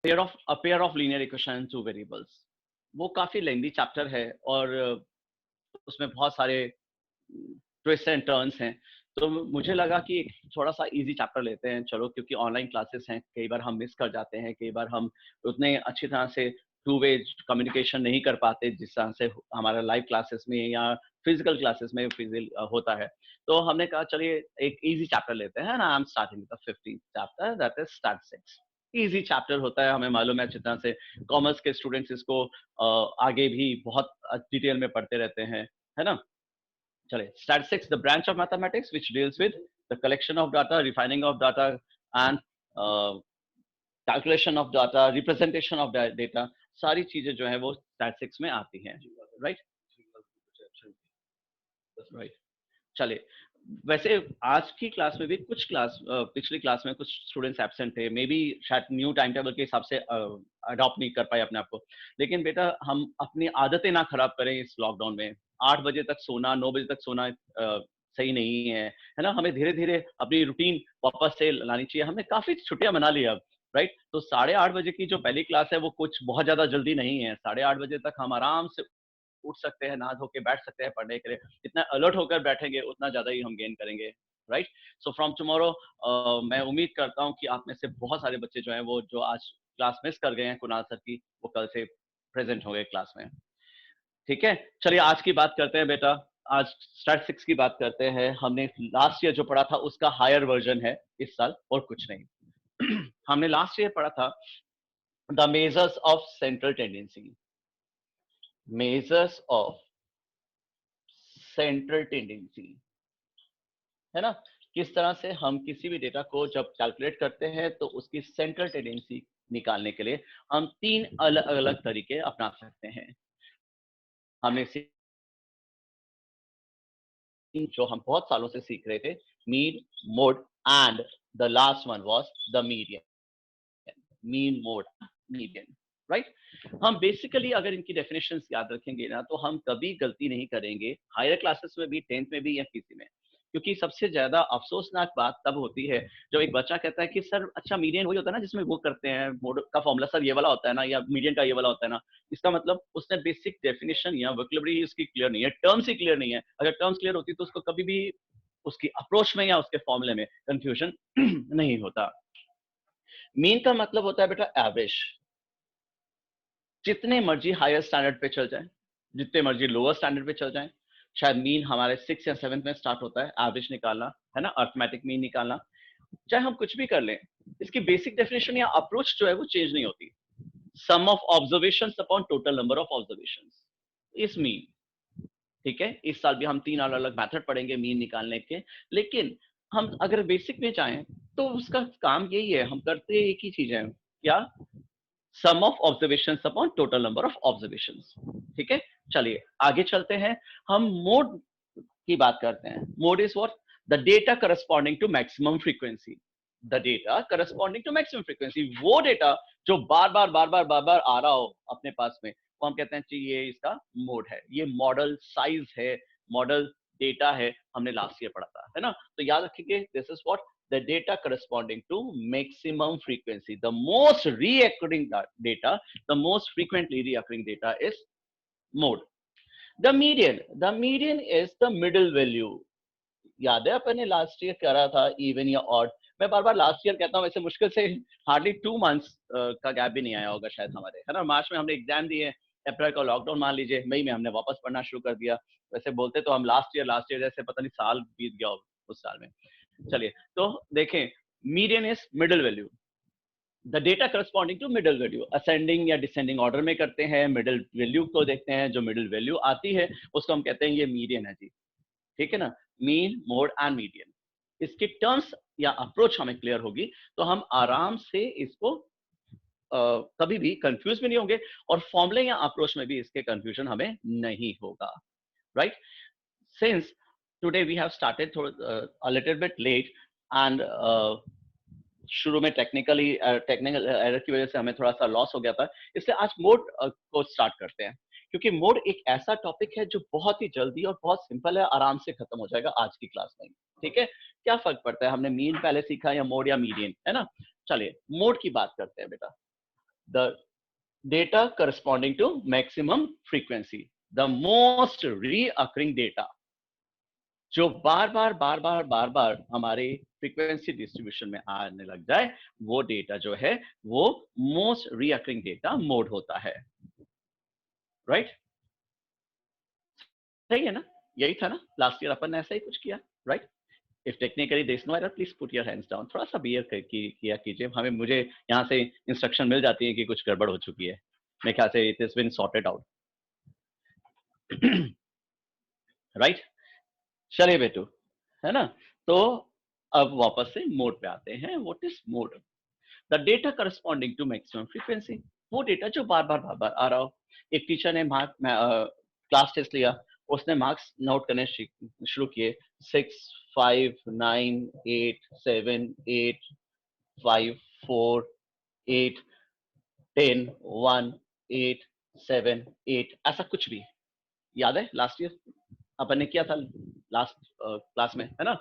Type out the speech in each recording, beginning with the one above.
Pair of linear equation two variables, वो काफी लेंदी chapter है और उसमें बहुत सारे ट्विस्ट एंड टर्न्स हैं। तो मुझे लगा कि एक थोड़ा सा इजी चैप्टर लेते हैं चलो, क्योंकि ऑनलाइन क्लासेस हैं, कई बार हम मिस कर जाते हैं, कई बार हम उतने अच्छी तरह से टू वे कम्युनिकेशन नहीं कर पाते जिस तरह से हमारा लाइव क्लासेस में या फिजिकल क्लासेस में होता है। तो हमने कहा चलिए एक इजी चैप्टर लेते हैं ना। I am starting with the 15th chapter, that is statistics. Easy chapter होता है, हमें मालूम है अच्छी तरह से कॉमर्स के स्टूडेंट्स इसको आगे भी बहुत डिटेल में पढ़ते रहते हैं, है ना। चलिए, statistics, the branch of mathematics which deals with the collection of data, refining of data, and uh, calculation of data, representation of data, सारी चीजें जो है वो statistics में आती हैं, right? Right. चलिए, वैसे आज की क्लास में भी कुछ पिछली क्लास में कुछ स्टूडेंट्स एब्सेंट थे, मे बी शायद न्यू टाइम टेबल के हिसाब से अडॉप्ट नहीं कर पाए अपने आप को। लेकिन बेटा हम अपनी आदतें ना खराब करें इस लॉकडाउन में। 8 बजे तक सोना, 9 बजे तक सोना सही नहीं है ना। हमें धीरे धीरे अपनी रूटीन वापस से लानी चाहिए। हमने काफी छुट्टियां मना ली अब, राइट। तो 8:30 बजे की जो पहली क्लास है वो कुछ बहुत ज्यादा जल्दी नहीं है। 8:30 बजे तक हम आराम से उठ सकते हैं, नहा धो के बैठ सकते हैं पढ़ने के लिए। जितना अलर्ट होकर बैठेंगे उतना ज्यादा ही हम गेन करेंगे, राइट। सो फ्रॉम टुमारो मैं उम्मीद करता हूँ कि आप में से बहुत सारे बच्चे जो हैं वो जो आज क्लास मिस कर गए हैं कुणाल सर की, वो कल से प्रेजेंट होंगे क्लास में। ठीक है, चलिए आज की बात करते हैं बेटा। आज स्टैटिस्टिक्स की बात करते हैं। हमने लास्ट ईयर जो पढ़ा था उसका हायर वर्जन है इस साल, और कुछ नहीं। हमने लास्ट ईयर पढ़ा था the measures of central tendency, measures of central tendency, है ना। किस तरह से हम किसी भी डेटा को जब कैलकुलेट करते हैं तो उसकी सेंट्रल टेंडेंसी निकालने के लिए हम 3 अलग अलग तरीके अपना सकते हैं। हमने जो हम बहुत सालों से सीख रहे थे, mean, mode and the last one was the median. Mean, mode, median, right. हम बेसिकली अगर इनकी डेफिनेशंस याद रखेंगे ना तो हम कभी गलती नहीं करेंगे, हायर क्लासेस में भी, 10th में भी या किसी में। क्योंकि सबसे ज्यादा अफसोसनाक बात तब होती है जब एक बच्चा कहता है कि सर अच्छा मीडियन वही होता है ना जिसमें वो करते हैं मोड का फॉर्मूला, सर ये वाला होता है ना, या मीडियन का ये वाला होता है ना। इसका मतलब उसने बेसिक डेफिनेशन या वोकैबुलरी ही उसकी क्लियर नहीं है, टर्म्स ही क्लियर नहीं है। अगर टर्म्स क्लियर होती तो उसको कभी भी उसकी अप्रोच में या उसके फॉर्मूले में कंफ्यूजन नहीं होता। मीन का मतलब होता है बेटा एवरेज। जितने मर्जी हायर स्टैंडर्ड पे चल जाए, जितने मर्जी लोअर स्टैंडर्ड पे चल जाए, शायद मीन हमारे 6 या 7th में स्टार्ट होता है एवरेज निकालना, है ना, अर्थमेटिक मीन निकालना। चाहे हम कुछ भी कर लें, इसकी बेसिक डेफिनेशन या अप्रोच जो है वो चेंज नहीं होती। Sum of observations upon total number of observations is mean. ठीक है, इस साल भी हम 3 अलग अलग मेथड पढ़ेंगे मीन निकालने के। लेकिन हम अगर बेसिक में जाएं तो उसका काम यही है, हम करते एक ही चीज है, क्या, sum of observations upon total number of observations. ठीक है, चलिए आगे चलते हैं। हम मोड की बात करते हैं। Mode is what, the data corresponding to maximum frequency. The data corresponding to maximum frequency, वो डेटा जो बार बार आ रहा हो अपने पास में, वो हम कहते हैं कि ये इसका मोड है, ये मॉडल साइज है, मॉडल डेटा है। हमने लास्ट ईयर पढ़ा था, है ना। तो याद रखिए, this is what, the data corresponding to maximum frequency. The most reoccurring data, the most frequently reoccurring data is mode. The median is the middle value. याद है अपने लास्ट ईयर करा था इवन या ऑड। मैं बार बार लास्ट ईयर कहता हूँ, वैसे मुश्किल से हार्डली 2 months का गैप भी नहीं आया होगा शायद हमारे, है ना। मार्च में हमने एग्जाम दिए, अप्रैल का लॉकडाउन मान लीजिए, मई में हमने वापस पढ़ना शुरू कर दिया। वैसे बोलते तो हम लास्ट ईयर जैसे पता नहीं साल बीत गया हो उस साल में। चलिए तो देखें, median is middle value, the data corresponding to middle value. Ascending या डिसेंडिंग ऑर्डर में करते हैं, मिडिल वैल्यू को देखते हैं, जो मिडिल वैल्यू आती है उसको हम कहते हैं ये मीडियन है जी। ठीक है ना, मीन, मोड एंड मीडियन। इसके टर्म्स या अप्रोच हमें क्लियर होगी तो हम आराम से इसको कभी भी कंफ्यूज भी नहीं होंगे, और फॉर्मूले या अप्रोच में भी इसके कंफ्यूजन हमें नहीं होगा, right. Since today we have started a little bit late and शुरू में टेक्निकल एरर की वजह से हमें थोड़ा सा लॉस हो गया था, इसलिए आज मोड को स्टार्ट करते हैं। क्योंकि मोड एक ऐसा टॉपिक है जो बहुत ही जल्दी और बहुत सिंपल है, आराम से खत्म हो जाएगा आज की क्लास में। ठीक है, क्या फर्क पड़ता है हमने मीन पहले सीखा या मोड या मीडियन, है ना। चलिए मोड की बात करते हैं बेटा। The data corresponding to maximum frequency, the most recurring data, जो बार बार हमारे फ्रीक्वेंसी डिस्ट्रीब्यूशन में आने लग जाए, वो डेटा जो है वो मोस्ट रीअकरिंग डेटा मोड होता है। राइट? सही है ना? यही था ना, लास्ट ईयर अपन ने ऐसा ही कुछ किया। Right? If technically there is no error please put your hands down. थोड़ा सा बियर किया कीजिए, हमें मुझे यहाँ से इंस्ट्रक्शन मिल जाती है कि कुछ गड़बड़ हो चुकी है। मेरे ख्याल से it is been sorted out. Right? चलिए बेटू, है ना? तो अब वापस से मोड पे आते हैं। What is mode? The data corresponding to maximum frequency, वो डेटा जो बार बार आ रहा हो। एक टीचर ने क्लास टेस्ट लिया, उसने मार्क्स नोट करने शुरू किए, 6 5 9 8 7 8 5 4 8 10 1 8 7 8, ऐसा कुछ भी। याद है लास्ट ईयर अपन ने किया था लास्ट क्लास में, है ना?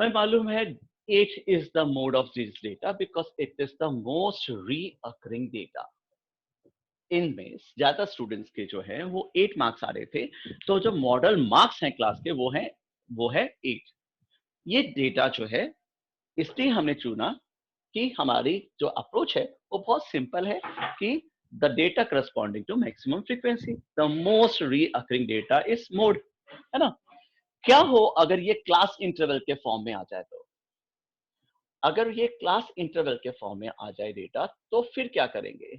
हमें मालूम है 8 is the mode of this data because it is the most reoccurring data. इनमें ज्यादा स्टूडेंट्स के जो है वो 8 मार्क्स आ रहे थे, तो जो मॉडल मार्क्स हैं क्लास के वो है 8। ये डेटा जो है, इसलिए हमने चुना कि हमारी जो अप्रोच है वो बहुत सिंपल है कि the data corresponding to maximum frequency, the most recurring data is mode, है ना? क्या हो अगर ये क्लास इंटरवल के फॉर्म में आ जाए? तो अगर ये क्लास इंटरवल के फॉर्म में आ जाए डेटा, तो फिर क्या करेंगे?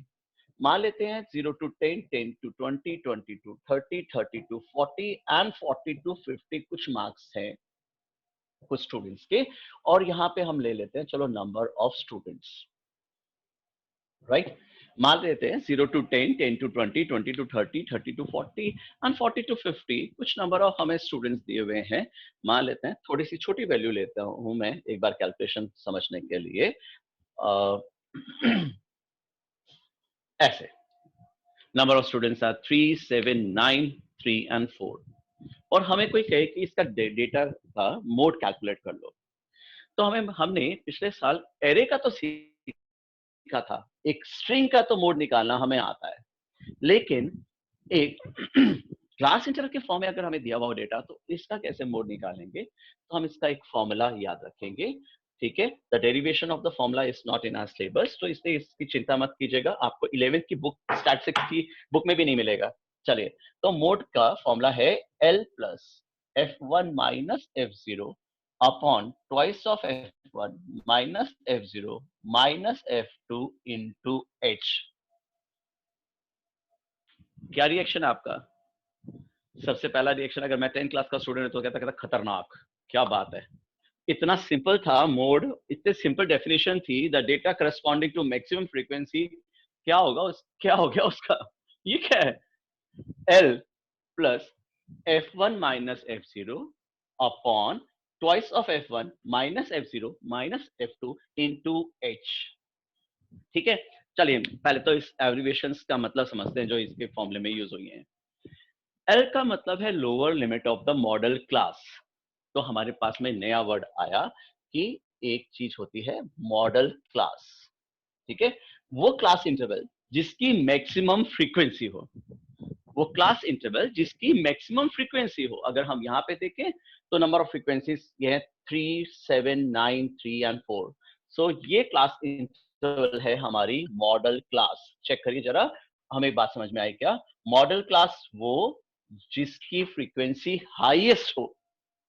मान लेते हैं 0 to 10, 10 to 20, 20 to 30, 30 to 40 and 40 to 50 कुछ मार्क्स हैं कुछ स्टूडेंट्स के, और यहाँ पे हम ले लेते हैं चलो नंबर ऑफ स्टूडेंट्स। राइट? मान लेते हैं 0 to 10, 10 to 20, 20 to 30, 30 to 40 and 40 to 50 कुछ नंबर ऑफ हमें स्टूडेंट्स दिए हुए हैं। मान लेते हैं, थोड़ी सी छोटी वैल्यू लेता हूं मैं एक बार कैलकुलेशन समझने के लिए। ऐसे number of students are 3 7 9 3 and 4, और हमें कोई कहे कि इसका डेटा का मोड कैलकुलेट कर लो, तो हमने पिछले साल एरे का तो सीखा था, एक स्ट्रिंग का तो मोड निकालना हमें आता है, लेकिन एक क्लास इंटरवल के फॉर्म में अगर हमें दिया हुआ डेटा, तो इसका कैसे मोड निकालेंगे? तो हम इसका एक फॉर्मूला याद रखेंगे। ठीक है? The derivation of the formula is not in our syllabus, तो इसलिए इसकी चिंता मत कीजिएगा, आपको 11th की बुक स्टैटिस्टिक्स की बुक में भी नहीं मिलेगा। चलिए, तो मोड का फॉर्मूला है L plus F1 minus F0 upon twice of F1 minus F0 minus F2 into H। क्या रिएक्शन है आपका? सबसे पहला रिएक्शन, अगर मैं 10th क्लास का स्टूडेंट है तो कहता खतरनाक, क्या बात है, इतना सिंपल था मोड, इतने सिंपल डेफिनेशन थी, the data corresponding to maximum frequency. क्या क्या हो गया उसका? ये क्या है? L plus F1 minus F0 upon twice of F1 minus F0 minus F2 into H। ठीक है? चलिए पहले तो इस एब्रिविएशंस का मतलब समझते हैं जो इसके फॉर्मूले में यूज हुई हैं। L का मतलब है lower limit of the model class. तो हमारे पास में नया वर्ड आया कि एक चीज होती है मॉडल क्लास। ठीक है? वो क्लास इंटरवल जिसकी मैक्सिमम फ्रीक्वेंसी हो, वो क्लास इंटरवल जिसकी मैक्सिमम फ्रीक्वेंसी हो। अगर हम यहाँ पे देखें तो नंबर ऑफ फ्रीक्वेंसीज ये है 3 7 9 3 एंड 4। सो ये क्लास इंटरवल है हमारी मॉडल क्लास। चेक करिए जरा, हमें एक बात समझ में आई क्या? मॉडल क्लास वो जिसकी फ्रीक्वेंसी हाईएस्ट हो,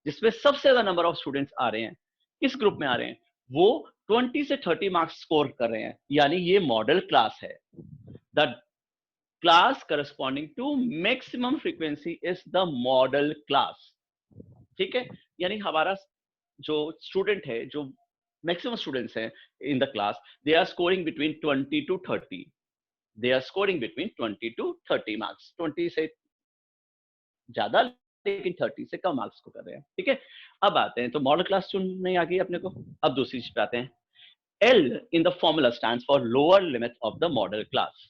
जिसमें सबसे ज्यादा नंबर ऑफ स्टूडेंट्स आ रहे हैं, किस ग्रुप में आ रहे हैं, वो 20 से 30 मार्क्स स्कोर कर रहे हैं, यानी ये मॉडल क्लास है। The class corresponding to maximum frequency is the model class. ठीक है? यानी हमारा जो स्टूडेंट है, जो मैक्सिमम स्टूडेंट्स हैं in the class, they are scoring between 20 to 30, they are scoring between 20 to 30 marks, 20 से ज्यादा लेकिन 30 से कम मार्क्स को कर रहे हैं। ठीक है? अब आते हैं, तो मॉडल क्लास चुन नहीं आ गई अपने को। अब दूसरी चीज पे आते हैं। L in the formula stands for lower limit of the model class.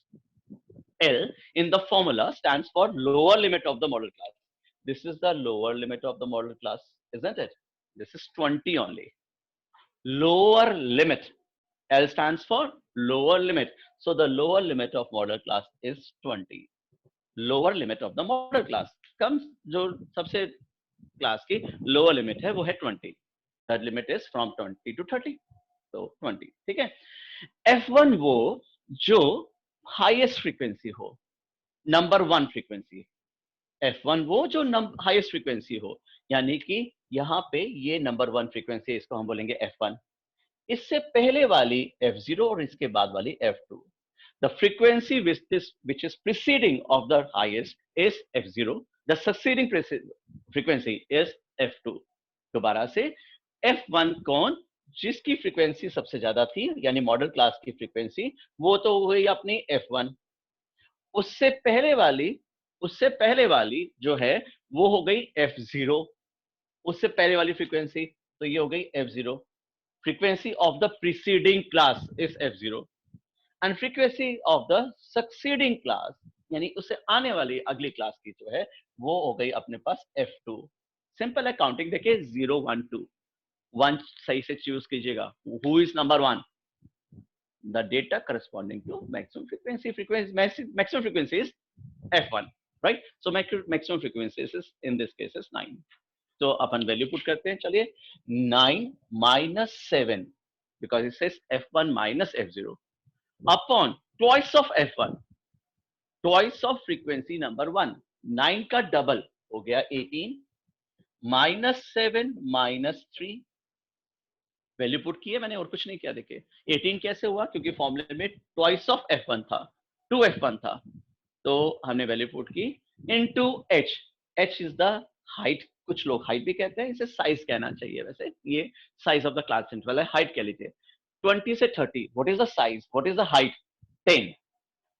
L in the formula stands for lower limit of the model class. This is the lower limit of the model class, isn't it? This is 20 only. Lower limit L stands for lower limit. So the lower limit of model class is 20. Lower limit of the model class comes, जो सबसे class की lower limit है वो है 20. Third limit is from 20 to 30. तो 20. ठीक है. F1 वो जो हाईएस्ट फ्रीक्वेंसी हो, नंबर वन फ्रीक्वेंसी. F1 वो जो हाईएस्ट फ्रीक्वेंसी हो, यानी कि यहाँ पे ये नंबर वन फ्रीक्वेंसी, इसको हम बोलेंगे F1. इससे पहले वाली F0 और इसके बाद वाली F2. The frequency which is preceding of the highest is F0. The succeeding frequency is F2. दोबारा से F1 कौन, जिसकी फ्रीक्वेंसी सबसे ज्यादा थी, यानी मॉडल क्लास की फ्रीक्वेंसी, वो तो हुई अपनी F1. उससे पहले वाली जो है वो हो गई F0. उससे पहले वाली फ्रीक्वेंसी तो ये हो गई F0. frequency of the preceding class is F0 and frequency of the succeeding class, यानी उससे आने वाली अगली क्लास की जो है वो हो गई अपने पास F2. सिंपल है काउंटिंग. देखिए 0 1 2. 1 सही से चूज कीजिएगा. Who is number 1? The data corresponding to maximum frequency is F1, right? So maximum frequency is in this case is 9. तो अपन वैल्यू पुट करते हैं. चलिए 9 minus 7 because it says F1 minus F0 upon twice of F1, twice of frequency number 1. 9 का double हो गया 18 minus 7 minus 3. Value put की है मैंने और कुछ नहीं किया. देखिए 18 कैसे हुआ, क्योंकि फॉर्मूले में twice of F1 था, 2 F1 था, तो हमने वैल्यू पुट की into H. H is the height. कुछ लोग हाइट भी कहते हैं, इसे साइज कहना चाहिए. वैसे ये size of the class interval है. हाइट कह लीजिए. 20 से 30 what is the size, what is the height? 10.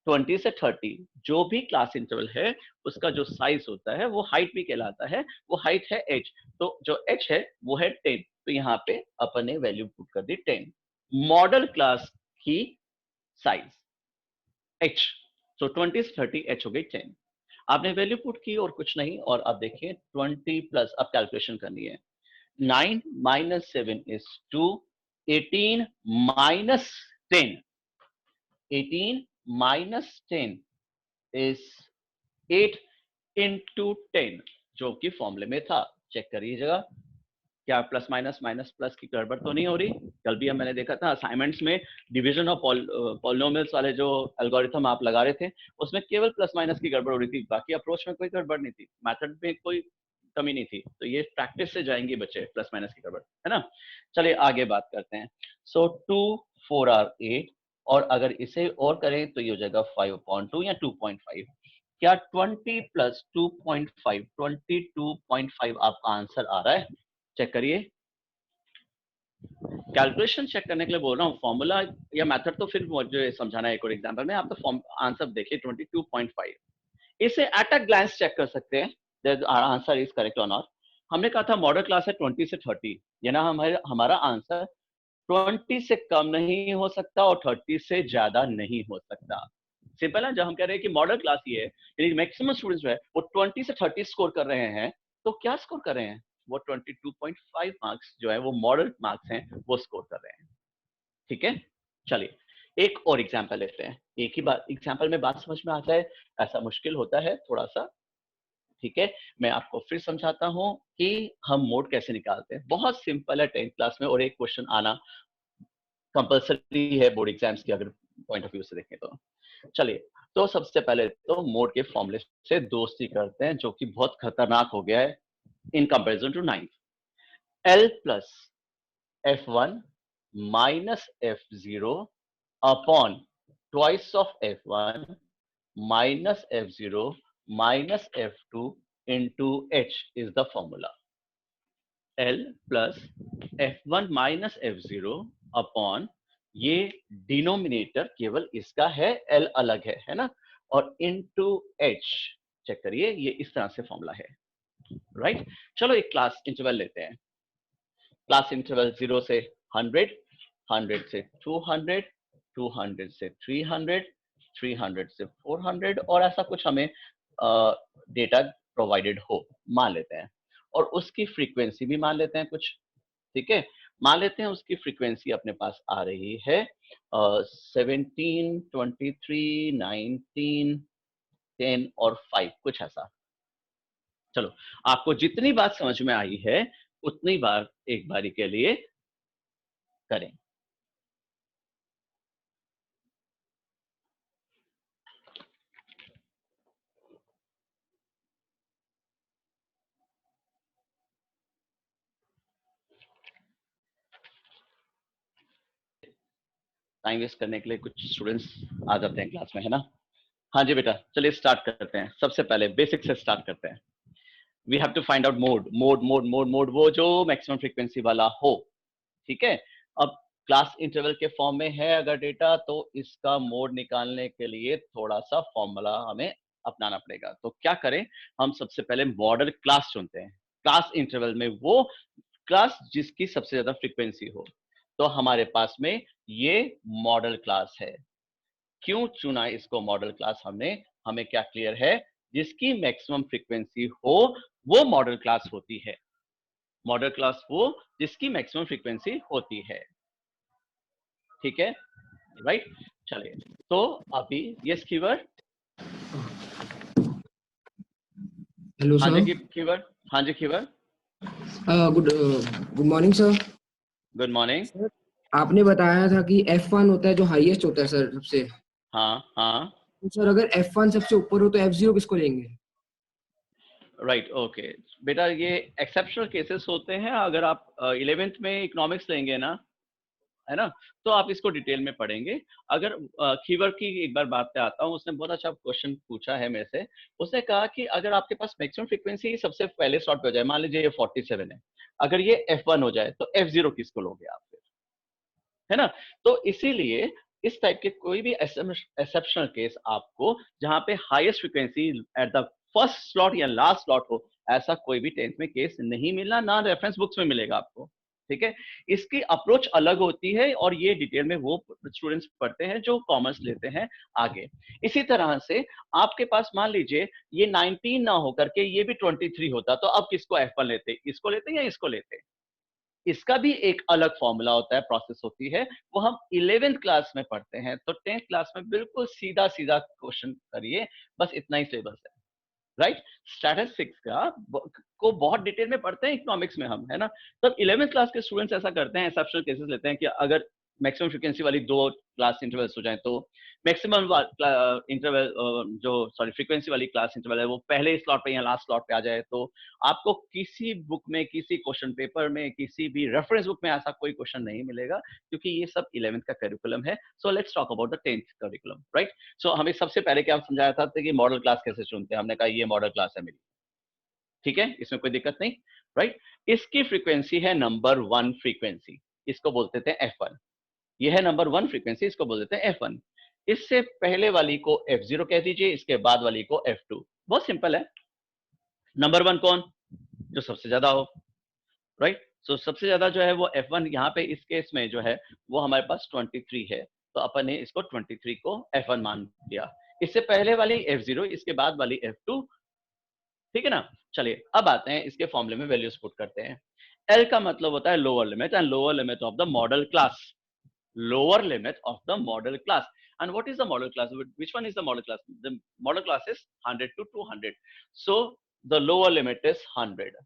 20 से 30 जो भी क्लास इंटरवल है उसका जो साइज होता है वो हाइट भी कहलाता है. वो हाइट है h. तो जो h है वो है 10. तो यहाँ पे अपन ने वैल्यू पुट कर दी 10. मॉडल क्लास की साइज h. तो 20 से 30 h हो गई 10. आपने वैल्यू पुट की और कुछ नहीं. और अब देखिए 20 प्लस, अब कैलकुलेशन करनी है. 9 minus 7 is 2. 18 minus 10. 18 minus 10 is 8 into 10, जो कि फॉर्मूले में था. चेक करिएगा क्या प्लस माइनस माइनस प्लस की गड़बड़ तो नहीं हो रही. कल भी मैंने देखा था असाइनमेंट्स में डिवीजन ऑफ पॉलिनोमियल्स वाले जो एल्गोरिथम आप लगा रहे थे उसमें केवल प्लस माइनस की गड़बड़ हो रही थी, बाकी अप्रोच में कोई गड़बड़ नहीं थी, मेथड में कोई कमी नहीं थी. तो ये प्रैक्टिस से जाएंगे बच्चे, प्लस माइनस की गड़बड़, है ना. चलिए आगे बात करते हैं. सो 2 4 are 8, और अगर इसे और करें तो ये हो जाएगा 5/2 या 2.5. क्या 20 प्लस 2.5 22.5 आपका आंसर आ रहा है? चेक करिए. कैलकुलेशन चेक करने के लिए बोल रहा हूँ, फॉर्मूला या मेथड तो फिर मुझे समझाना है एक और एग्जांपल में. आप तो आंसर देखिए 22.5. इसे एट अ ग्लांस चेक कर सकते हैं दैट आंसर इज करेक्ट और नॉट. हमने कहा था मॉडल क्लास है 20 से 30, यानी हमारा आंसर 20 से कम नहीं हो सकता और 30 से ज्यादा नहीं हो सकता. सिंपल है. जब हम कह रहे हैं कि मॉडल क्लास ये है, यानी मैक्सिमम स्टूडेंट्स जो है वो 20 से 30 स्कोर कर रहे हैं, तो क्या स्कोर कर रहे हैं? वो 22.5 मार्क्स जो है वो मॉडल मार्क्स हैं, वो स्कोर कर रहे हैं. ठीक है. चलिए एक और एग्जांपल लेते हैं. एक ही बात एग्जांपल में बात समझ में आ जाए ऐसा मुश्किल होता है थोड़ा सा. ठीक है, मैं आपको फिर समझाता हूं कि हम मोड कैसे निकालते हैं. बहुत सिंपल है 10th क्लास में, और एक क्वेश्चन आना कंपलसरी है बोर्ड एग्जाम्स की अगर पॉइंट ऑफ व्यू से देखें तो. चलिए तो सबसे पहले तो मोड के फॉर्मूले से दोस्ती करते हैं, जो कि बहुत खतरनाक हो गया है in comparison to 9. L plus F1 minus F0 upon twice of F1 minus F0 minus F2 into H is the formula. L plus F1 minus F0 upon, ये डिनोमिनेटर केवल इसका है, L अलग है ना, और into H. चेक करिए ये इस तरह से फॉर्मूला है. राइट. चलो एक क्लास इंटरवल लेते हैं. क्लास इंटरवल 0 से 100, 100 से 200, 200 से 300, 300 से 400, और ऐसा कुछ हमें डेटा प्रोवाइडेड हो मान लेते हैं, और उसकी फ्रीक्वेंसी भी मान लेते हैं कुछ. ठीक है. मान लेते हैं उसकी फ्रीक्वेंसी अपने पास आ रही है 17, 23, 19, 10 और 5, कुछ ऐसा। चलो, आपको जितनी बात समझ में आई है उतनी बार एक बारी के लिए करें। टाइम वेस्ट करने के लिए कुछ स्टूडेंट्स आ जाते हैं क्लास में, है ना। हाँ जी बेटा, चलिए स्टार्ट करते हैं। सबसे पहले बेसिक से स्टार्ट करते हैं। We have to find out mode, वो जो मैक्सिमम फ्रीक्वेंसी वाला हो। ठीक है, अब क्लास इंटरवल के फॉर्म में है अगर डेटा, तो इसका मोड निकालने के लिए थोड़ा सा फॉर्मूला हमें अपनाना पड़ेगा। तो क्या करें, हम सबसे पहले मॉडल क्लास चुनते हैं। क्लास इंटरवल में वो क्लास जिसकी सबसे ज्यादा फ्रीक्वेंसी हो। तो हमारे पास में ये मॉडल क्लास है। क्यों चुना इसको मॉडल क्लास हमने, हमें क्या क्लियर है, जिसकी मैक्सिमम फ्रीक्वेंसी हो वो मॉडल क्लास होती है। मॉडल क्लास वो जिसकी मैक्सिमम फ्रीक्वेंसी होती है। ठीक है, राइट। चलिए, तो अभी यस कीवर्ड। हेलो हाँ सर। जी कीवर्ड। हाँ जी keyword. Good morning sir. Good morning. Sir, आपने बताया था कि F1 होता है जो हाईएस्ट होता है सर सबसे। हाँ हाँ, तो सर अगर F1 सबसे ऊपर हो तो F0 किसको लेंगे? राइट, ओके बेटा, ये एक्सेप्शनल केसेस होते हैं। अगर आप 11th में इकोनॉमिक्स लेंगे ना, है ना, तो आप इसको डिटेल में पढ़ेंगे। अगर कीवर्ड की एक बार बात पे आता हूँ, उसने बहुत अच्छा क्वेश्चन पूछा है मेरे से। उसने कहा कि अगर आपके पास मैक्सिमम फ्रीक्वेंसी सबसे पहले स्लॉट पे हो जाए, मान लीजिए ये 47 है, अगर ये F1 हो जाए तो F0 किसको लोगे आप फिर, है ना। तो इसीलिए इस टाइप के कोई भी एक्सेप्शनल केस आपको जहां पे highest frequency at the first slot या लास्ट स्लॉट हो, ऐसा कोई भी 10th में केस नहीं मिलना, ना रेफरेंस बुक्स में मिलेगा आपको। ठीक है, इसकी अप्रोच अलग होती है और ये डिटेल में वो स्टूडेंट्स पढ़ते हैं जो कॉमर्स लेते हैं आगे। इसी तरह से आपके पास मान लीजिए ये 19 ना होकर के ये भी 23 होता, तो अब किसको F1 लेते, इसको लेते या इसको लेते। इसका भी एक अलग फॉर्मूला होता है, प्रोसेस होती है, वो हम 11th क्लास में पढ़ते हैं। तो 10th क्लास में बिल्कुल सीधा सीधा क्वेश्चन करिए, बस इतना ही सिलेबस है, राइट। स्टैटिस्टिक्स का को बहुत डिटेल में पढ़ते हैं इकोनॉमिक्स में हम, है ना। तब 11th क्लास के स्टूडेंट्स ऐसा करते हैं, एक्सेप्शनल केसेस लेते हैं कि अगर मैक्सिमम फ्रीक्वेंसी वाली दो क्लास इंटरवल्स हो जाए, तो मैक्सिमम इंटरवल जो सॉरी फ्रीक्वेंसी वाली क्लास इंटरवल है वो पहले स्लॉट पे या लास्ट स्लॉट पे आ जाए, तो आपको किसी बुक में, किसी क्वेश्चन पेपर में, किसी भी रेफरेंस बुक में ऐसा कोई क्वेश्चन नहीं मिलेगा, क्योंकि ये सब 11th का करिकुलम है। So let's talk about the 10th curriculum, right. So हमें सबसे पहले क्या समझाया था कि मॉडल क्लास कैसे चुनते हैं। हमने कहा ये मॉडल क्लास है मेरी, ठीक है, इसमें कोई दिक्कत नहीं, राइट। इसकी फ्रीक्वेंसी है नंबर 1 फ्रीक्वेंसी, इसको बोलते थे F1। ये है नंबर 1 फ्रीक्वेंसी, इसको बोल देते हैं F1। इससे पहले वाली को F0 कह दीजिए, इसके बाद वाली को F2। बहुत सिंपल है। नंबर 1 कौन, जो सबसे ज्यादा हो, राइट। सो सबसे ज्यादा जो है वो F1। यहाँ पे इस केस में जो है वो हमारे पास 23 है, तो अपन ने इसको 23 को F1 मान दिया। इससे पहले वाली F0, इसके बाद वाली F2, ठीक है ना। चलिए अब आते हैं इसके फॉर्मूले में वैल्यूज पुट करते हैं। L का मतलब होता है lower limit, and lower limit of the model class. Lower limit of the model class. And what is the model class? Which one is the model class? The model class is 100 to 200. So the lower limit is 100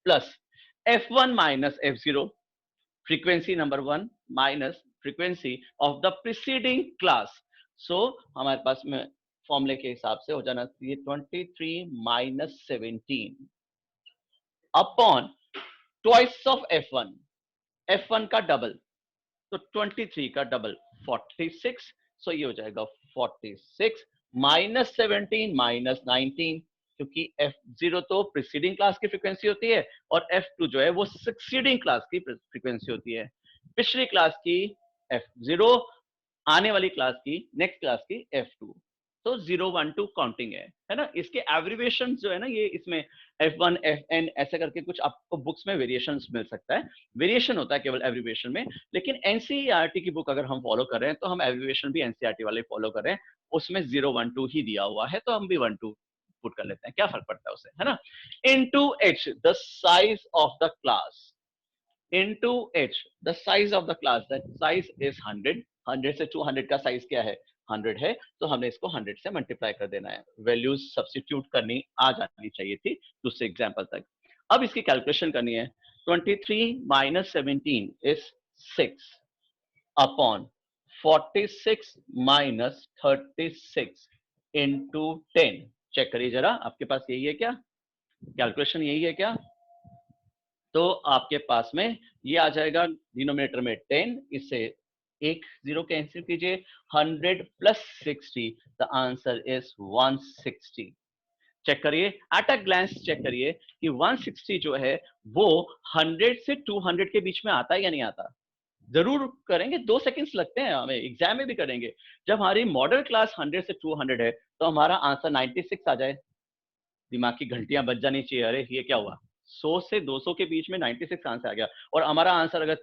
plus F1 minus F0, frequency number 1 minus frequency of the preceding class. So हमारे पास में फॉर्मूले के हिसाब से हो जाना ये 23 minus 17 upon twice of F1, F1 का डबल, तो 23 का डबल 46। सो ये हो जाएगा 46 माइनस 17 माइनस 19, क्योंकि F0 तो प्रीसीडिंग क्लास की फ्रीक्वेंसी होती है और F2 जो है वो सक्सीडिंग क्लास की फ्रीक्वेंसी होती है। पिछली क्लास की F0, आने वाली क्लास की, नेक्स्ट क्लास की F2। तो 0 1 2 काउंटिंग है ना। इसके एब्रिविएशन जो है ना, ये इसमें F1 FN ऐसे करके कुछ आपको बुक्स में वेरिएशंस मिल सकता है। वेरिएशन होता है केवल एब्रिविएशन में, लेकिन एनसीईआरटी की बुक अगर हम फॉलो कर रहे हैं तो हम एब्रिविएशन भी एनसीईआरटी वाले फॉलो कर रहे हैं। उसमें 0 1 2 ही दिया हुआ है, तो हम भी 1 2 पुट कर लेते हैं, क्या फर्क पड़ता है उससे, है ना। Into H, the size of the class. into h, the size of the class, that size is 100. 100 से 200 का साइज क्या है? 100 है, तो हमने इसको 100 से मल्टीप्लाई कर देना है। वैल्यूज सब्स्टिट्यूट करनी आ जानी चाहिए थी दूसरे एग्जांपल तक। अब इसकी कैलकुलेशन करनी है। 23 minus 17 is 6 upon 46 minus 36 into 10। Check करिए जरा, आपके पास यही है क्या? कैलकुलेशन यही है क्या? तो आपके पास में ये आ जाएगा डिनोमिनेटर में 10, इससे एक जीरो कैंसिल कीजिए, 100 plus 60, the answer is 160। Check करिए, एट अ ग्लैंस चेक करिए कि 160 जो है वो 100 से 200 के बीच में आता है या नहीं आता। जरूर करेंगे, 2 सेकंड्स लगते हैं, हमें एग्जाम में भी करेंगे। जब हमारी मॉडल क्लास 100 से 200 है तो हमारा आंसर 96 आ जाए, दिमाग की घंटियां बज जानी चाहिए, अरे ये क्या हुआ, 100 से 200 के बीच में 96 आंसर आ गया। और हमारा आंसर अगर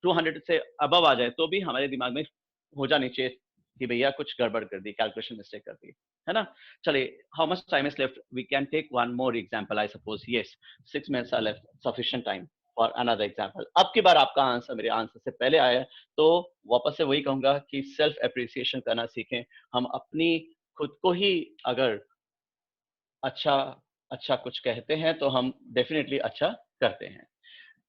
200 से अबव आ जाए तो भी हमारे दिमाग में हो जानी चाहिए कि भैया कुछ गड़बड़ कर दी, कैलकुलेशन मिस्टेक कर दी, है ना। चलिए, how much time is left? We can take one more example, I suppose. Yes, 6 minutes are left, sufficient time for another example. अब की बार आपका आंसर मेरे आंसर से पहले आया है, तो वापस से वही कहूंगा कि सेल्फ एप्रिसिएशन करना सीखें। हम अपनी खुद को ही अगर अच्छा अच्छा कुछ कहते हैं तो हम डेफिनेटली अच्छा करते हैं।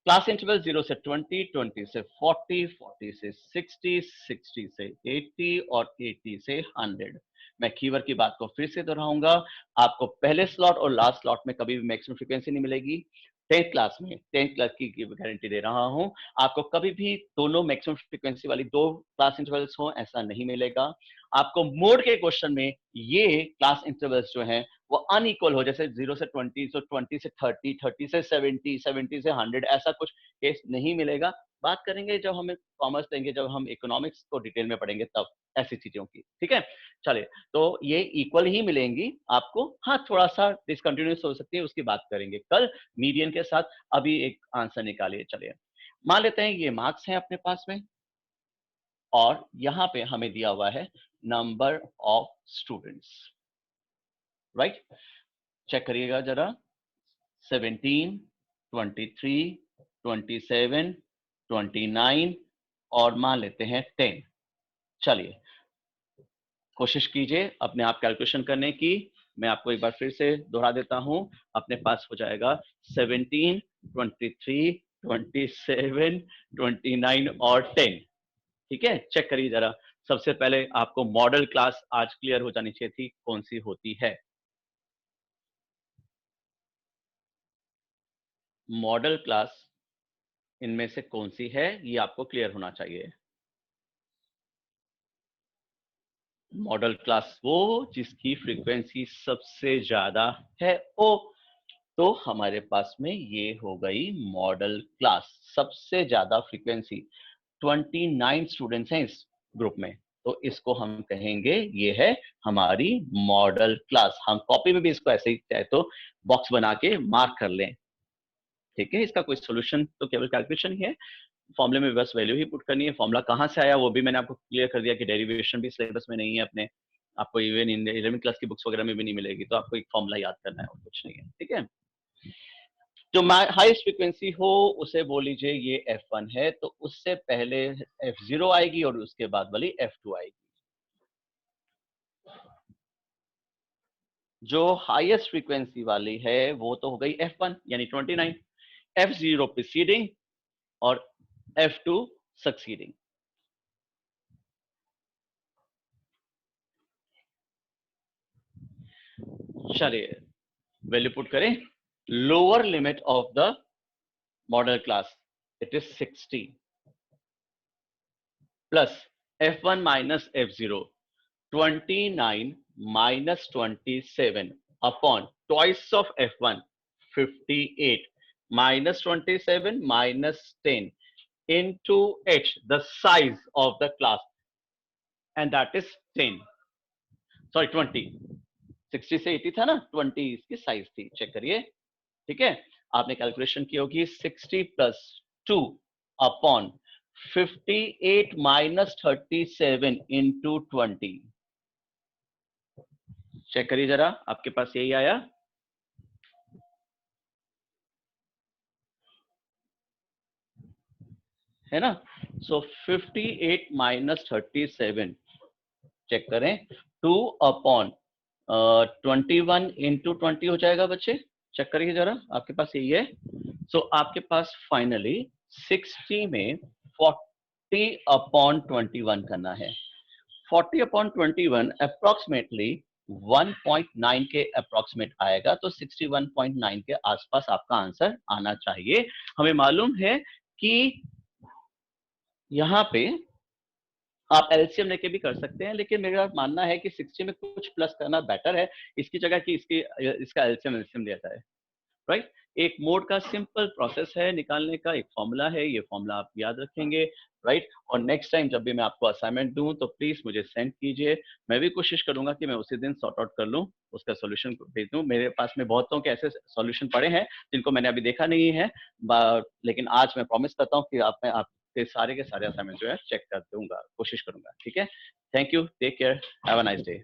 क्लास इंटरवल 0 से 20, 20 से 40, 40 से 60, 60 से 80 और 80 से 100। मैं कीवर्ड की बात को फिर से दोहराऊंगा, आपको पहले स्लॉट और लास्ट स्लॉट में कभी भी मैक्सिमम फ्रीक्वेंसी नहीं मिलेगी। 10th क्लास में, 10th क्लास की गारंटी दे रहा हूं, आपको कभी भी दोनों मैक्सिमम फ्रीक्वेंसी वाली दो क्लास इंटरवल्स हो ऐसा नहीं मिलेगा। आपको मोड के क्वेश्चन में ये क्लास इंटरवल्स जो हैं वो अनइक्वल हो, जैसे 0 से 20, तो 20 से 30, 30 से 70, 70 से 100, ऐसा कुछ केस नहीं मिलेगा। बात करेंगे जब हमें कॉमर्स लेंगे, जब हम इकोनॉमिक्स को डिटेल में पढ़ेंगे तब ऐसी चीजों की, ठीक है। चलिए, तो ये इक्वल ही मिलेंगी आपको, हाँ थोड़ा सा डिसकंटिन्यूस हो सकती है, उसकी बात करेंगे कल मीडियन के साथ। अभी एक आंसर निकालिए। चलिए, मान लेते हैं ये मार्क्स हैं अपने पास में, और यहाँ पे हमें दिया हुआ है number of students, right. Check करिएगा जरा, 17, 23, 27, 29 और मान लेते हैं 10। चलिए, कोशिश कीजिए अपने आप कैलकुलेशन करने की। मैं आपको एक बार फिर से दोहरा देता हूं, अपने पास हो जाएगा 17, 23, 27, 29 और 10। ठीक है, चेक करिए जरा। सबसे पहले आपको मॉडल क्लास आज क्लियर हो जानी चाहिए थी, कौन सी होती है। मॉडल क्लास इनमें से कौन सी है, ये आपको क्लियर होना चाहिए। मॉडल क्लास वो जिसकी फ्रीक्वेंसी सबसे ज्यादा है, ओ तो हमारे पास में ये हो गई मॉडल क्लास। सबसे ज्यादा फ्रीक्वेंसी 29 स्टूडेंट्स हैं इस ग्रुप में, तो इसको हम कहेंगे ये है हमारी मॉडल क्लास। हम कॉपी में भी इसको ऐसे ही चाहे तो बॉक्स बना के मार्क कर लें, ठीक है। इसका कोई सोल्यूशन तो केवल कैलकुलेशन ही है, फॉर्मूले में बस वैल्यू ही पुट करनी है। फॉर्मूला कहाँ से आया वो भी मैंने आपको क्लियर कर दिया कि डेरिवेशन भी सिलेबस में नहीं है अपने, आपको इवन इन 11वीं क्लास की बुक्स वगैरह में भी नहीं मिलेगी, तो आपको एक फॉर्मूला याद करना है और कुछ नहीं है, ठीक है। जो हाईएस्ट फ्रीक्वेंसी हो उसे बोल लीजिए ये F1 है, तो उससे पहले F0 आएगी और उसके बाद वाली F2 आएगी। जो हाईएस्ट फ्रीक्वेंसी वाली है वो तो हो गई F1 यानी 29, F0 प्रीसीडिंग और F2 सक्सीडिंग। चलिए, वैल्यू पुट करें। Lower limit of the model class it is 60 plus F1 minus F0, 29 minus 27 upon twice of F1, 58 minus 27 minus 10 into H, the size of the class, and that is 10, sorry 20। 60 से 80 था ना, 20 इसकी size थी, check करिए, ठीक है। आपने calculation की होगी 60 plus 2 upon 58 minus 37 into 20। Check करिए जरा, आपके पास यही आया। है ना। सो 58 माइनस 37 चेक करें, 2 अपॉन 21 इंटू 20 हो जाएगा बच्चे, चेक करिए जरा, आपके पास यही है। सो आपके पास फाइनली 60 में 40 अपॉन 21 करना है। 40 अपॉन 21 अप्रोक्सीमेटली 1.9 के अप्रोक्सीमेट आएगा, तो 61.9 के आसपास आपका आंसर आना चाहिए। हमें मालूम है कि यहाँ पे आप एलसीएम लेके भी कर सकते हैं, लेकिन मेरा मानना है कि 60 में कुछ प्लस करना बेटर है, इसकी जगह कि इसका एलसीएम एलसीएम लिया जाए, राइट। एक मोड का सिंपल प्रोसेस है निकालने का, एक फॉर्मूला है, ये फॉर्मूला आप याद रखेंगे, राइट। और नेक्स्ट टाइम जब भी मैं आपको असाइनमेंट दूं तो प्लीज मुझे सेंड कीजिए, मैं भी कोशिश करूंगा कि मैं उसी दिन सॉर्ट आउट कर लूं, उसका सॉल्यूशन भेज दूं। मेरे पास में बहुतों के ऐसे सॉल्यूशन पड़े हैं जिनको मैंने अभी देखा नहीं है, लेकिन आज मैं प्रॉमिस करता हूँ कि मैं आपके सारे के सारे असाइनमेंट जो है चेक कर दूंगा, कोशिश करूंगा, ठीक है। Thank you, take care, have a nice day.